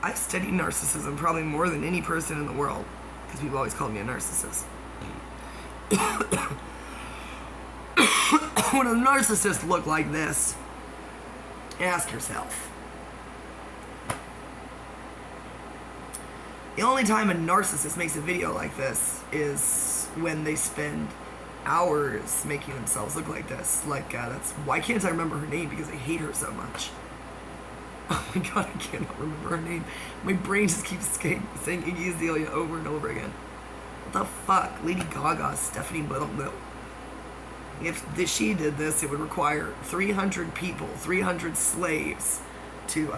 I've studied narcissism probably more than any person in the world, because people always call me a narcissist. When a narcissist look like this, ask yourself. The only time a narcissist makes a video like this is when they spend hours making themselves look like this. Like, that's why can't I remember her name? Because I hate her so much. Oh my god, I cannot remember her name. My brain just keeps saying Iggy Azalea over and over again. What the fuck? Lady Gaga, Stephanie Buttermilk. If she did this, it would require 300 people, 300 slaves to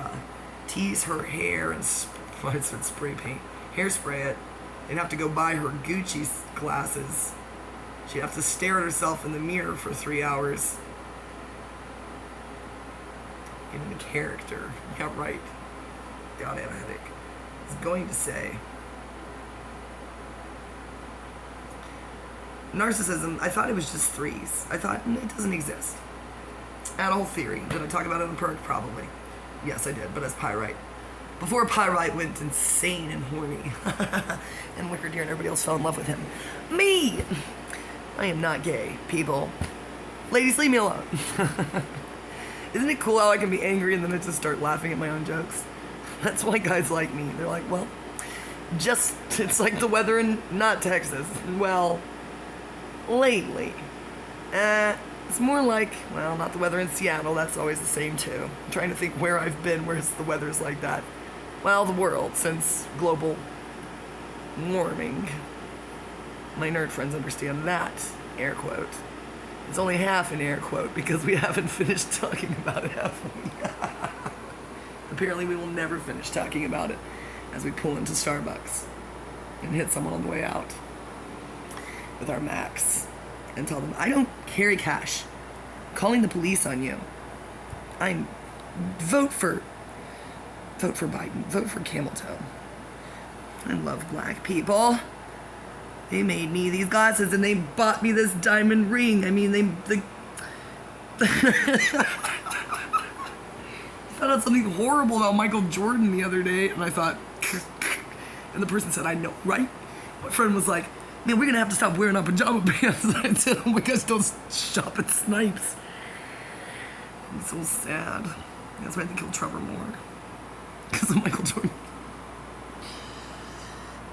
tease her hair and spray paint, hairspray it. They'd have to go buy her Gucci glasses. She'd have to stare at herself in the mirror for 3 hours. Get into character. Yeah, right. God, I have a headache. I was going to say, narcissism, I thought it was just threes. I thought it doesn't exist. I had a whole theory. Did I talk about it in Perk? Probably. Yes, I did, but as Pyrite. Before Pyrite went insane and horny. And Wicker Deer and everybody else fell in love with him. Me! I am not gay, people. Ladies, leave me alone. Isn't it cool how I can be angry and then I just start laughing at my own jokes? That's why guys like me. They're like, well, it's like the weather in not Texas. Well, lately. It's more like, well, not the weather in Seattle. That's always the same too. I'm trying to think where I've been where the weather's like that. Well, the world, since global warming. My nerd friends understand that, air quote. It's only half an air quote because we haven't finished talking about it, have we? Apparently we will never finish talking about it as we pull into Starbucks and hit someone on the way out with our Macs and tell them, I don't carry cash. I'm calling the police on you. Vote for Biden. Vote for Camel Toe. I love black people. They made me these glasses and they bought me this diamond ring. I mean, they found out something horrible about Michael Jordan the other day, and I thought, and the person said, I know, right? My friend was like, man, we're gonna have to stop wearing our pajama pants. I said, oh my gosh, don't shop at Snipes. I'm so sad. That's why I think he'll Trevor more. Because of Michael Jordan.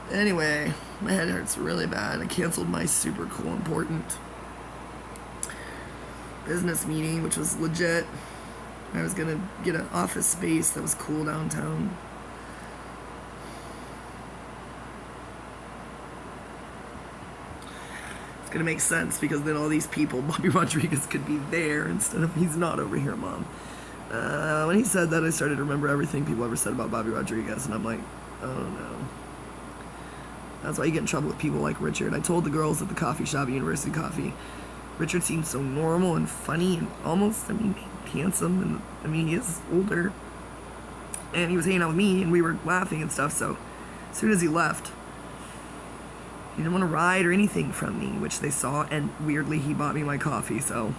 Anyway, my head hurts really bad. I canceled my super cool, important business meeting, which was legit. I was gonna get an office space that was cool downtown. It's gonna make sense because then all these people, Bobby Rodriguez could be there instead of he's not over here, Mom. When he said that, I started to remember everything people ever said about Bobby Rodriguez, and I'm like, oh no. That's why you get in trouble with people like Richard. I told the girls at the coffee shop, University Coffee, Richard seemed so normal and funny and almost, handsome, and he is older. And he was hanging out with me, and we were laughing and stuff, so as soon as he left, he didn't want to ride or anything from me, which they saw, and weirdly, he bought me my coffee, so.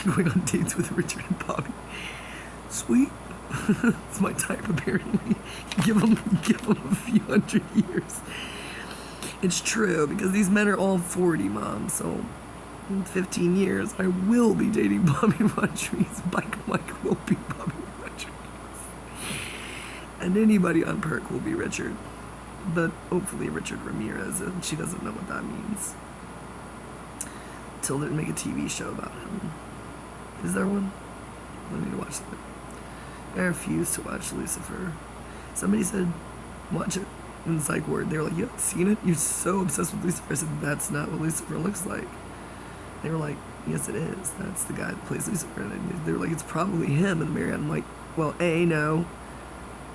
Going on dates with Richard and Bobby. Sweet. It's my type, apparently. Give them a few hundred years. It's true, because these men are all 40, Mom, so in 15 years, I will be dating Bobby Rodriguez. Mike will be Bobby Rodriguez. And anybody on Perk will be Richard. But hopefully Richard Ramirez, and she doesn't know what that means. Till they make a TV show about him. Is there one? I need to watch that. I refuse to watch Lucifer. Somebody said, watch it in the psych ward. They were like, you haven't seen it? You're so obsessed with Lucifer. I said, that's not what Lucifer looks like. They were like, yes, it is. That's the guy that plays Lucifer. And they were like, it's probably him in the mirror. I'm like, well, no.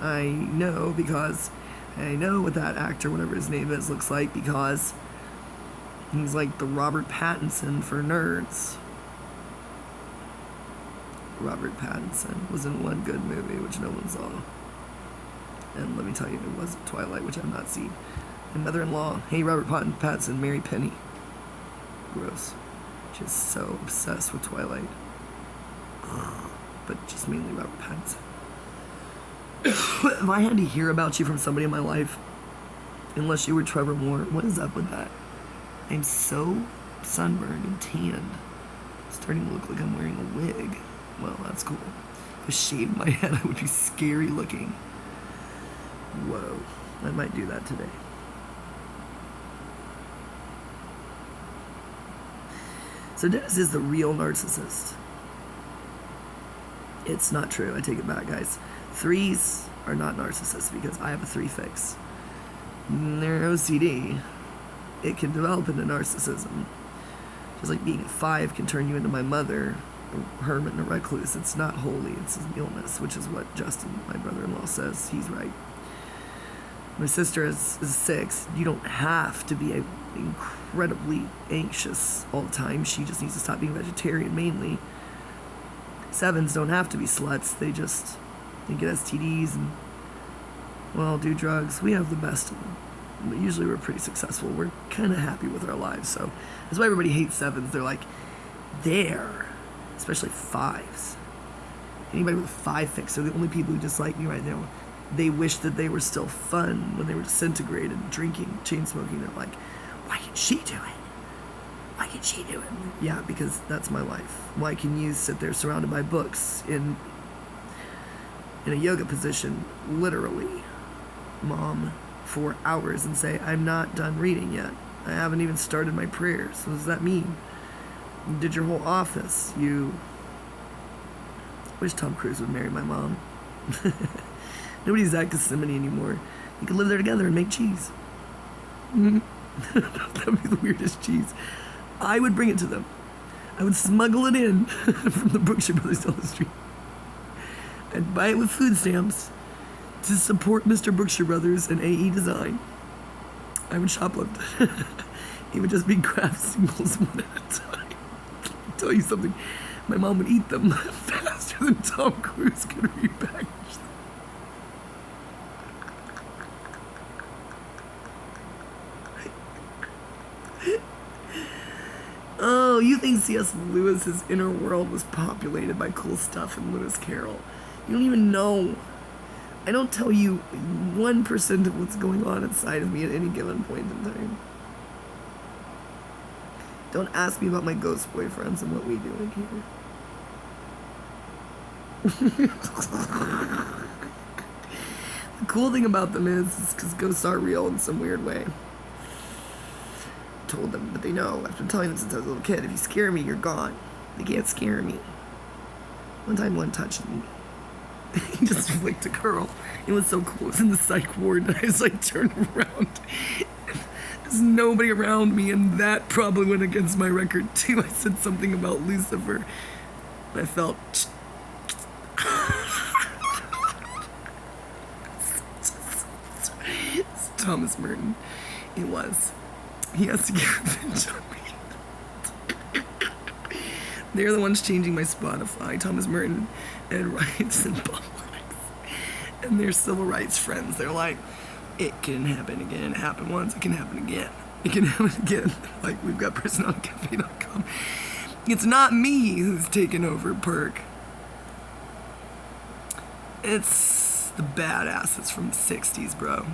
I know because I know what that actor, whatever his name is, looks like because he's like the Robert Pattinson for nerds. Robert Pattinson was in one good movie, which no one saw. And let me tell you, it was Twilight, which I've not seen. And Mother-in-Law, hey, Robert Pattinson, Mary Penny. Gross. She's so obsessed with Twilight. but just mainly about repentance. If I had to hear about you from somebody in my life, unless you were Trevor Moore, what is up with that? I'm so sunburned and tanned. Starting to look like I'm wearing a wig. Well, that's cool. If I shaved my head, I would be scary looking. Whoa. I might do that today. So Dennis is the real narcissist. It's not true. I take it back, guys. 3s are not narcissists because I have a 3 fix. They're OCD. It can develop into narcissism. Just like being a 5 can turn you into my mother, a hermit and a recluse. It's not holy, it's an illness, which is what Justin, my brother-in-law, says. He's right. My sister is 6. You don't have to be incredibly anxious all the time. She just needs to stop being vegetarian, mainly. 7s don't have to be sluts. They get STDs and, well, do drugs. We have the best of them. But usually we're pretty successful. We're kind of happy with our lives. So that's why everybody hates 7s. They're like, especially 5s. Anybody with a 5 fix are the only people who dislike me right now. They wish that they were still fun when they were disintegrated, drinking, chain smoking. They're like, why can she do it? Why can she do it? Yeah, because that's my life. Why can you sit there surrounded by books in a yoga position, literally, Mom, for hours and say, I'm not done reading yet. I haven't even started my prayers. What does that mean? You did your whole office. You wish Tom Cruise would marry my mom. Nobody's at Gethsemane anymore. You could live there together and make cheese. That would be the weirdest cheese. I would bring it to them. I would smuggle it in from the Brookshire Brothers down the street. I'd buy it with food stamps to support Mr. Brookshire Brothers and AE Design. I would shoplift. It would just be craft singles one at a time. I'll tell you something. My mom would eat them faster than Tom Cruise could repackage them. Oh, you think C.S. Lewis's inner world was populated by cool stuff in Lewis Carroll. You don't even know. I don't tell you 1% of what's going on inside of me at any given point in time. Don't ask me about my ghost boyfriends and what we do in here. The cool thing about them is because ghosts are real in some weird way. Told them, but they know. I've been telling them since I was a little kid, if you scare me, you're gone. They can't scare me. One time, one touched me. He just flicked a curl. It was so cool. It was in the psych ward, and I was like turned around. There's nobody around me, and that probably went against my record too. I said something about Lucifer. I felt. It's Thomas Merton. It was. He has to get revenge on me. They're the ones changing my Spotify. Thomas Merton, Ed Rights, and Bob Wax. And they're civil rights friends. They're like, it can happen again. It happened once. It can happen again. It can happen again. Like, we've got personalcafe.com. It's not me who's taken over Perk. It's the badasses from the 60s, bro.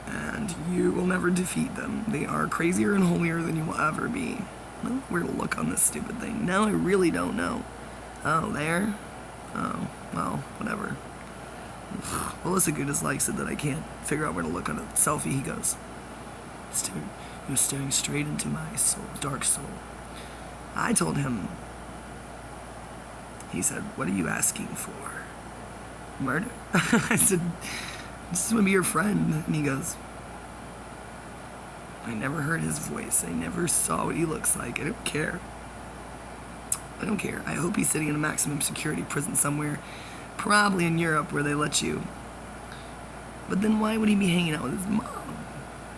And you will never defeat them. They are crazier and holier than you will ever be. Well, where to look on this stupid thing? Now I really don't know. Oh, there? Oh, well, whatever. Melissa Gudis likes it that I can't figure out where to look on a selfie. He goes, you're staring straight into my soul, dark soul. I told him, he said, what are you asking for? Murder? I said, I just want to be your friend. And he goes, I never heard his voice. I never saw what he looks like. I don't care. I don't care. I hope he's sitting in a maximum security prison somewhere, probably in Europe where they let you. But then why would he be hanging out with his mom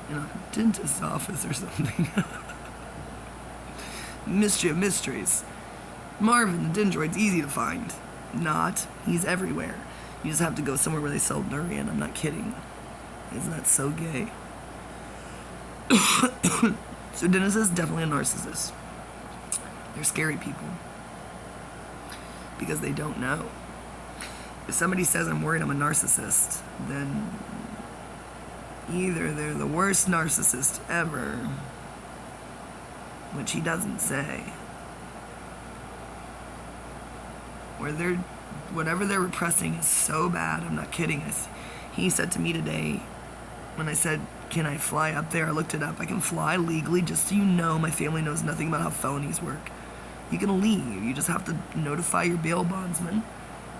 in a dentist's office or something? Mystery of mysteries. Marvin, the Dendroid's easy to find. Not. He's everywhere. You just have to go somewhere where they sell durian. I'm not kidding. Isn't that so gay? So Dennis is definitely a narcissist. They're scary people. because they don't know. If somebody says I'm worried I'm a narcissist, then either they're the worst narcissist ever, which he doesn't say, or whatever they're repressing is so bad. I'm not kidding. He said to me today, when I said, can I fly up there? I looked it up. I can fly legally, just so you know. My family knows nothing about how felonies work. You can leave. You just have to notify your bail bondsman,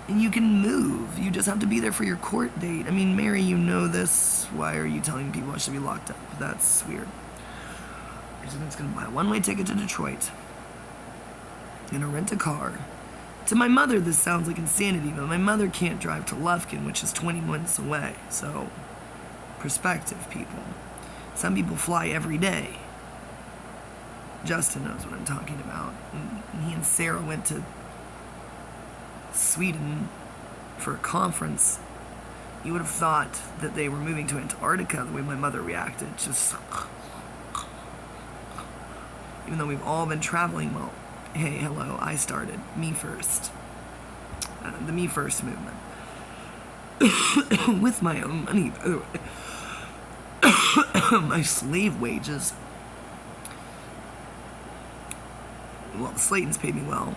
and you can move. You just have to be there for your court date. I mean, Mary, you know this. Why are you telling people I should be locked up? That's weird. I'm just going to buy a one-way ticket to Detroit. I'm going to rent a car. To my mother, this sounds like insanity, but my mother can't drive to Lufkin, which is 20 minutes away. So, perspective, people. Some people fly every day. Justin knows what I'm talking about. And he and Sarah went to Sweden for a conference. You would have thought that they were moving to Antarctica the way my mother reacted. Just, even though we've all been traveling, well, hey, hello, I started. Me first. The Me First movement. With my own money, by the way. My slave wages. Well, the Slaytons paid me well.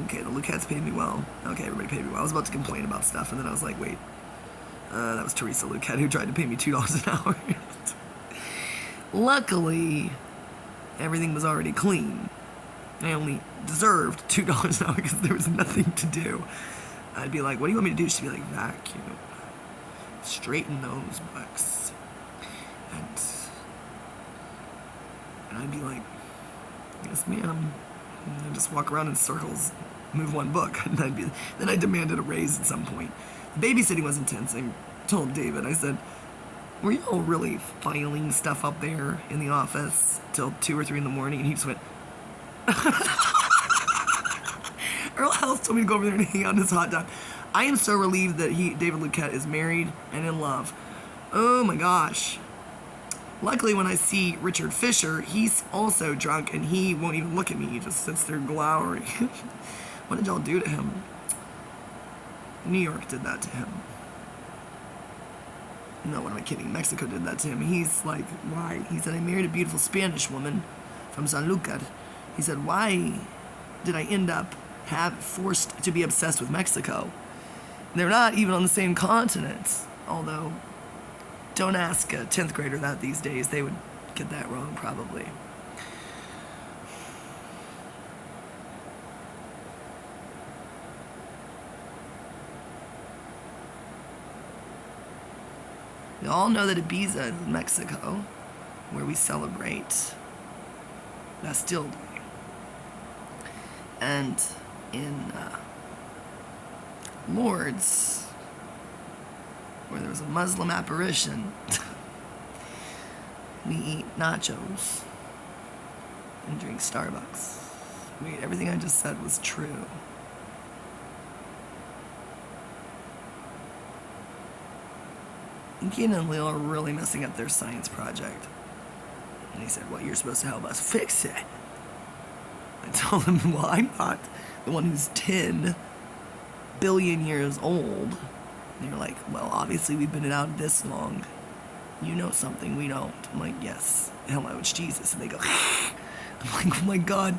Okay, the Luquettes paid me well. Okay, everybody paid me well. I was about to complain about stuff, and then I was like, wait. That was Teresa Luquette who tried to pay me $2 an hour. Luckily, everything was already clean. I only deserved $2 an hour because there was nothing to do. I'd be like, what do you want me to do? She'd be like, vacuum. Straighten those books. And I'd be like, yes, ma'am. And I'd just walk around in circles, move one book. And then I demanded a raise at some point. The babysitting was intense. I told David, I said, were you all really filing stuff up there in the office till 2 or 3 in the morning? And he just went, Earl House told me to go over there and hang out in his hot tub. I am so relieved that David Luquette is married and in love. Oh my gosh. Luckily, when I see Richard Fisher, he's also drunk and he won't even look at me. He just sits there glowering. What did y'all do to him? New York did that to him. No, what am I kidding? Mexico did that to him. He's like, why? He said, I married a beautiful Spanish woman from San Lucar. He said, why did I end up forced to be obsessed with Mexico? They're not even on the same continent. Although, don't ask a 10th grader that these days. They would get that wrong, probably. We all know that Ibiza is Mexico, where we celebrate Bastille Day. And in Lourdes, where there was a Muslim apparition, we eat nachos and drink Starbucks. Wait, everything I just said was true. Ian and Leo are really messing up their science project. And he said, well, you're supposed to help us fix it. I told him, well, I'm not the one who's 10 billion years old. And they're like, well, obviously we've been out this long. You know something we don't. I'm like, yes. Hello, it's Jesus. And they go, I'm like, oh my God.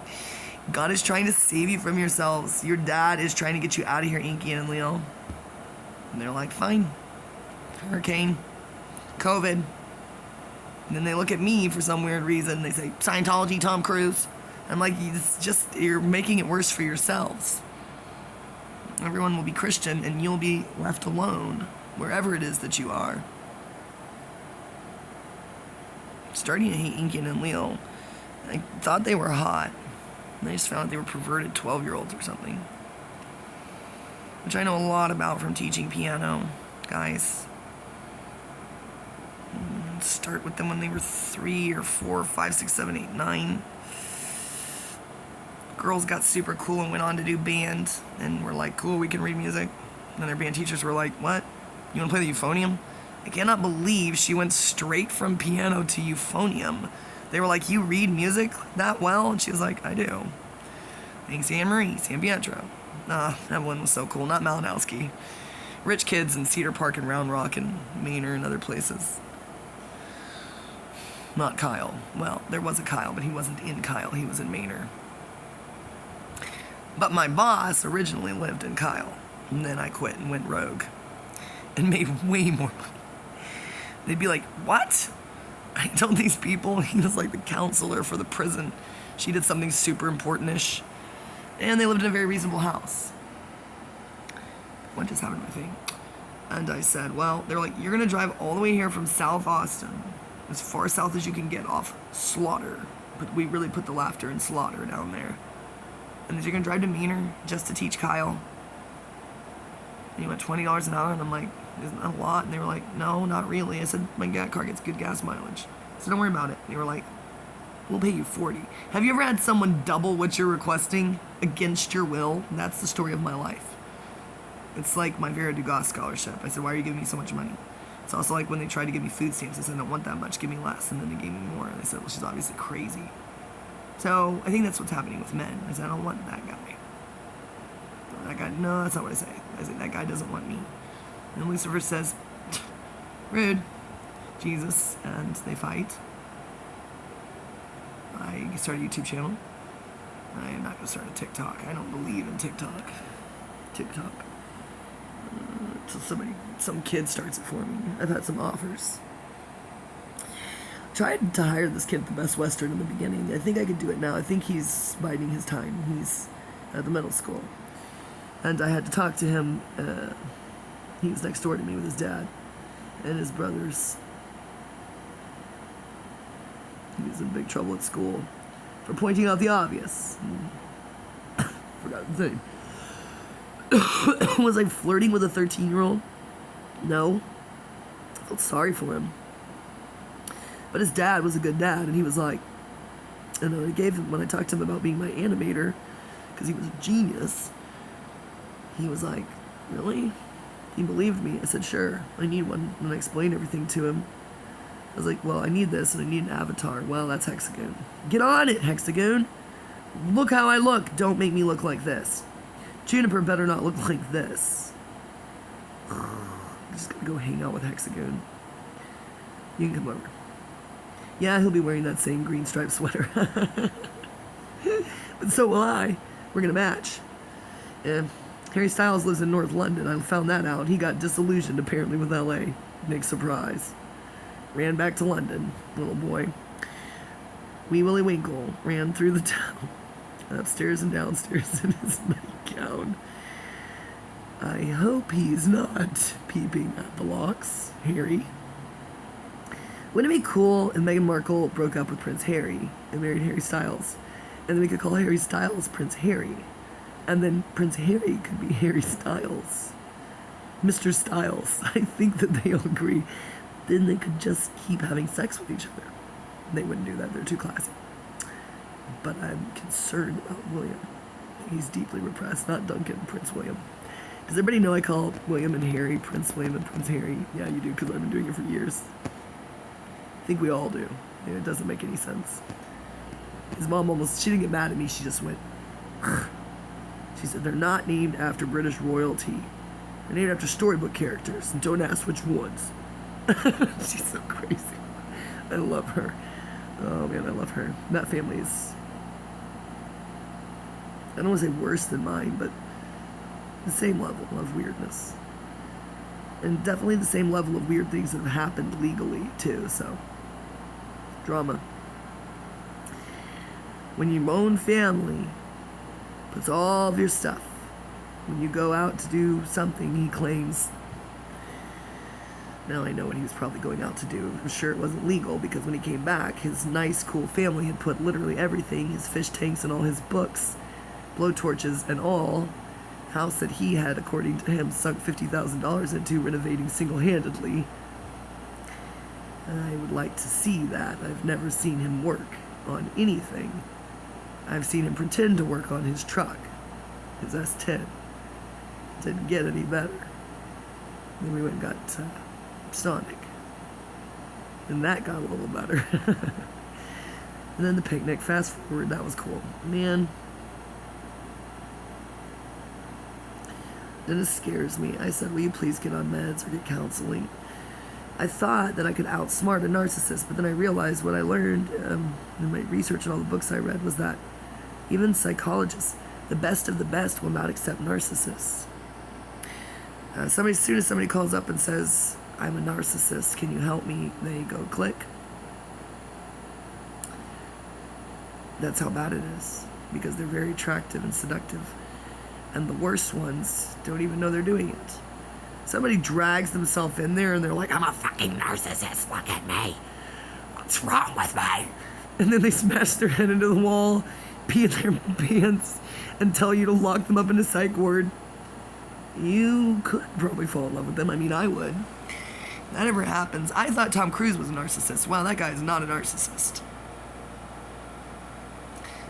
God is trying to save you from yourselves. Your dad is trying to get you out of here, Inky and Leo. And they're like, fine. Hurricane, COVID. And then they look at me for some weird reason. They say, Scientology, Tom Cruise. I'm like, you're making it worse for yourselves. Everyone will be Christian and you'll be left alone wherever it is that you are. Starting to hate Inky and Leo. I thought they were hot. And I just found out they were perverted 12-year-olds or something. Which I know a lot about from teaching piano, guys. Start with them when they were 3 or 4, 5, 6, 7, 8, 9. Girls got super cool and went on to do band, and were like, cool, we can read music. And their band teachers were like, what? You want to play the euphonium? I cannot believe she went straight from piano to euphonium. They were like, you read music that well? And she was like, I do. Being San Marie, San Pietro. That one was so cool. Not Malinowski. Rich kids in Cedar Park and Round Rock and Manor and other places. Not Kyle. Well, there was a Kyle, but he wasn't in Kyle. He was in Manor. But my boss originally lived in Kyle. And then I quit and went rogue. And made way more money. They'd be like, what? I told these people he was like the counselor for the prison. She did something super important-ish. And they lived in a very reasonable house. What just happened to my thing? And I said, well, they're like, you're going to drive all the way here from South Austin, as far south as you can get off Slaughter. But we really put the laughter in Slaughter down there. And then you're going to drive to Manor just to teach Kyle. And you went $20 an hour, and I'm like, isn't that a lot? And they were like, no, not really. I said, my car gets good gas mileage. So don't worry about it. They were like, we'll pay you $40. Have you ever had someone double what you're requesting against your will? That's the story of my life. It's like my Vera Dugas scholarship. I said, why are you giving me so much money? It's also like when they tried to give me food stamps. I said, I don't want that much. Give me less. And then they gave me more. And they said, well, she's obviously crazy. So I think that's what's happening with men. I said, I don't want that guy. That guy, no, that's not what I say. I say, that guy doesn't want me. And Lucifer says, rude, Jesus, and they fight. I start a YouTube channel. I am not going to start a TikTok. I don't believe in TikTok. So some kid starts it for me. I've had some offers. Tried to hire this kid at the Best Western in the beginning. I think I could do it now. I think he's biding his time. He's at the middle school. And I had to talk to him. He was next door to me with his dad and his brothers. He was in big trouble at school for pointing out the obvious. Forgot the thing. Was I flirting with a 13-year-old? No. I felt sorry for him. But his dad was a good dad, and he was like, and I gave him, when I talked to him about being my animator, because he was a genius, he was like, really? He believed me. I said, sure, I need one. And I explained everything to him. I was like, well, I need this, and I need an avatar. Well, that's Hexagon. Get on it, Hexagon. Look how I look. Don't make me look like this. Juniper better not look like this. I'm just gonna go hang out with Hexagon. You can come over. Yeah, he'll be wearing that same green striped sweater. But so will I. We're gonna match. And Harry Styles lives in North London. I found that out. He got disillusioned apparently with LA. Big surprise. Ran back to London, little boy. Wee Willie Winkle ran through the town, upstairs and downstairs in his nightgown. I hope he's not peeping at the locks, Harry. Wouldn't it be cool if Meghan Markle broke up with Prince Harry and married Harry Styles? And then we could call Harry Styles Prince Harry. And then Prince Harry could be Harry Styles. Mr. Styles. I think that they all agree. Then they could just keep having sex with each other. They wouldn't do that. They're too classy. But I'm concerned about William. He's deeply repressed. Not Duncan, Prince William. Does everybody know I call William and Harry Prince William and Prince Harry? Yeah, you do, because I've been doing it for years. I think we all do. Yeah, it doesn't make any sense. His mom almost, she didn't get mad at me. She just went, she said, they're not named after British royalty. They're named after storybook characters. And don't ask which ones. She's so crazy. I love her. Oh man, I love her. That family is, I don't want to say worse than mine, but the same level of weirdness. And definitely the same level of weird things that have happened legally too, so. Drama. When your own family puts all of your stuff, when you go out to do something, he claims. Now I know what he was probably going out to do. I'm sure it wasn't legal, because when he came back, his nice, cool family had put literally everything, his fish tanks and all his books, blowtorches and all, house that he had, according to him, sunk $50,000 into renovating single-handedly. I would like to see that. I've never seen him work on anything. I've seen him pretend to work on his truck, his S10. Didn't get any better. Then we went and got Sonic. And that got a little better. And then the picnic, fast forward, that was cool. Man, Dennis scares me. I said, will you please get on meds or get counseling? I thought that I could outsmart a narcissist, but then I realized what I learned in my research and all the books I read was that even psychologists, the best of the best, will not accept narcissists. As soon as somebody calls up and says, I'm a narcissist, can you help me? They go click. That's how bad it is, because they're very attractive and seductive. And the worst ones don't even know they're doing it. Somebody drags themselves in there and they're like, I'm a fucking narcissist, look at me. What's wrong with me? And then they smash their head into the wall, pee in their pants, and tell you to lock them up in a psych ward. You could probably fall in love with them. I mean, I would. That never happens. I thought Tom Cruise was a narcissist. Wow, that guy is not a narcissist.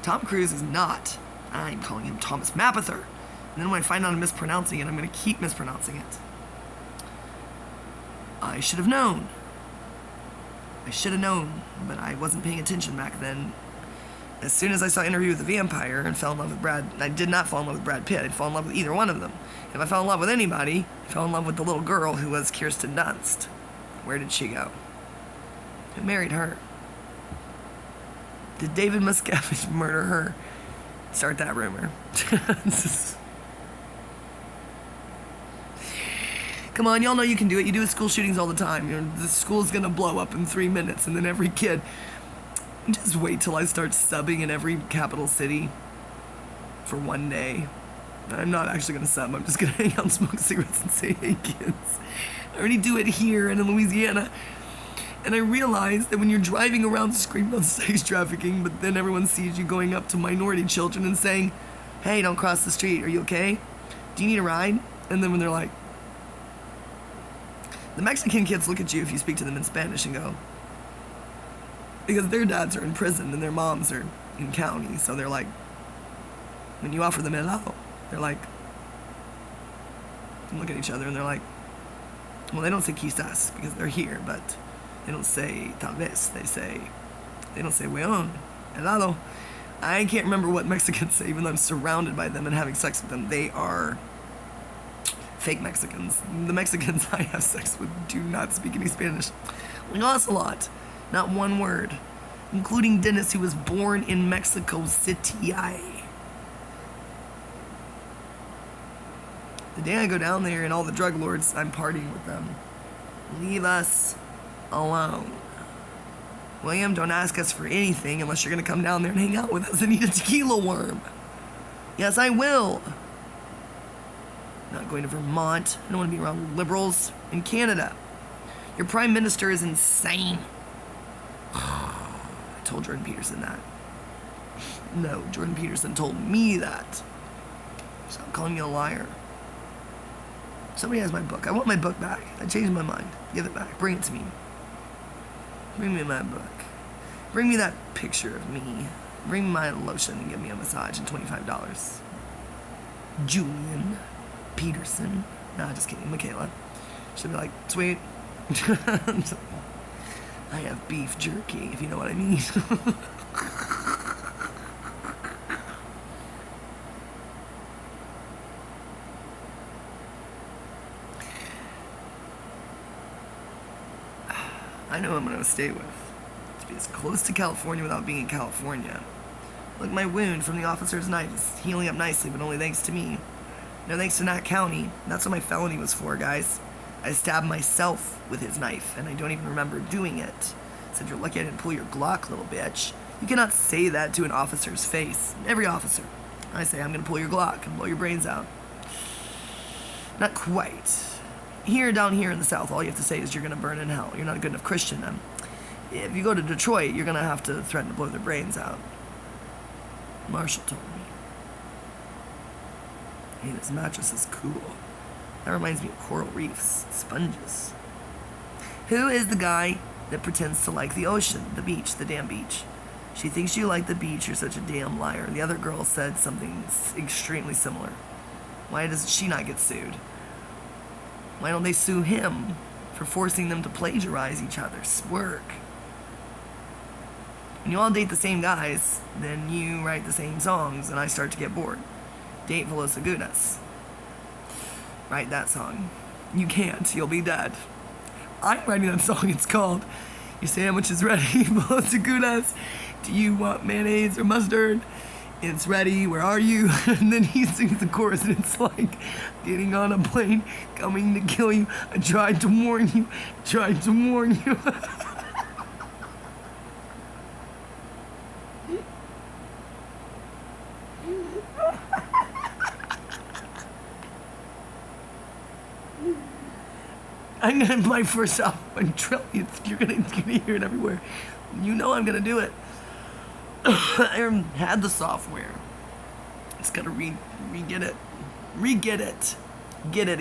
Tom Cruise is not. I'm calling him Thomas Mapother. And then when I find out I'm mispronouncing it, I'm going to keep mispronouncing it. I should have known. But I wasn't paying attention back then. As soon as I saw Interview with the Vampire and fell in love with I did not fall in love with Brad Pitt. I'd fall in love with either one of them. If I fell in love with anybody, I fell in love with the little girl who was Kirsten Dunst. Where did she go? Who married her? Did David Miscavige murder her? Start that rumor. Come on, y'all know you can do it. You do school shootings all the time. You know, the school's gonna blow up in 3 minutes, and then every kid. Just wait till I start subbing in every capital city for one day. I'm not actually gonna sub. I'm just gonna hang out and smoke cigarettes and say, hey kids. I already do it here and in Louisiana. And I realized that when you're driving around screaming about sex trafficking, but then everyone sees you going up to minority children and saying, hey, don't cross the street. Are you okay? Do you need a ride? And then when they're like, the Mexican kids look at you if you speak to them in Spanish and go, because their dads are in prison and their moms are in county. So they're like, when you offer them helado, they're like, look at each other and they're like, well, they don't say quizás because they're here, but they don't say tal vez. They don't say weón, helado. I can't remember what Mexicans say, even though I'm surrounded by them and having sex with them. They are fake Mexicans. The Mexicans I have sex with do not speak any Spanish. Like ocelot, not one word, including Dennis, who was born in Mexico City. The day I go down there and all the drug lords, I'm partying with them. Leave us alone. William, don't ask us for anything unless you're going to come down there and hang out with us and eat a tequila worm. Yes, I will. Not going to Vermont. I don't want to be around liberals in Canada. Your prime minister is insane. I told Jordan Peterson that. No, Jordan Peterson told me that. Stop calling me a liar. Somebody has my book. I want my book back. I changed my mind. Give it back. Bring it to me. Bring me my book. Bring me that picture of me. Bring me my lotion and give me a massage and $25. Julian Peterson. Nah, just kidding. Michaela. She'll be like, sweet. I have beef jerky, if you know what I mean. I know I'm going to stay with. To be as close to California without being in California. Look, my wound from the officer's knife is healing up nicely, but only thanks to me. No thanks to Nat County. That's what my felony was for, guys. I stabbed myself with his knife, and I don't even remember doing it. Said, you're lucky I didn't pull your Glock, little bitch. You cannot say that to an officer's face. Every officer. I say, I'm going to pull your Glock and blow your brains out. Not quite. Down here in the South, all you have to say is you're going to burn in hell. You're not a good enough Christian. If you go to Detroit, you're going to have to threaten to blow their brains out. Marshall told me. Hey, this mattress is cool. That reminds me of coral reefs, sponges. Who is the guy that pretends to like the ocean, the beach, the damn beach? She thinks you like the beach, you're such a damn liar. The other girl said something extremely similar. Why does she not get sued? Why don't they sue him for forcing them to plagiarize each other's work? When you all date the same guys, then you write the same songs, and I start to get bored. Date Velosa Gunas. write that song. You can't. You'll be dead. I'm writing that song. It's called Your Sandwich is Ready. Los Agudas. Do you want mayonnaise or mustard? It's ready. Where are you? And then he sings the chorus, and it's like getting on a plane, coming to kill you. I tried to warn you. Tried to warn you. I'm gonna play first off on trillions. You're gonna hear it everywhere. You know I'm gonna do it. I had the software. It's gotta re-get it. Get it.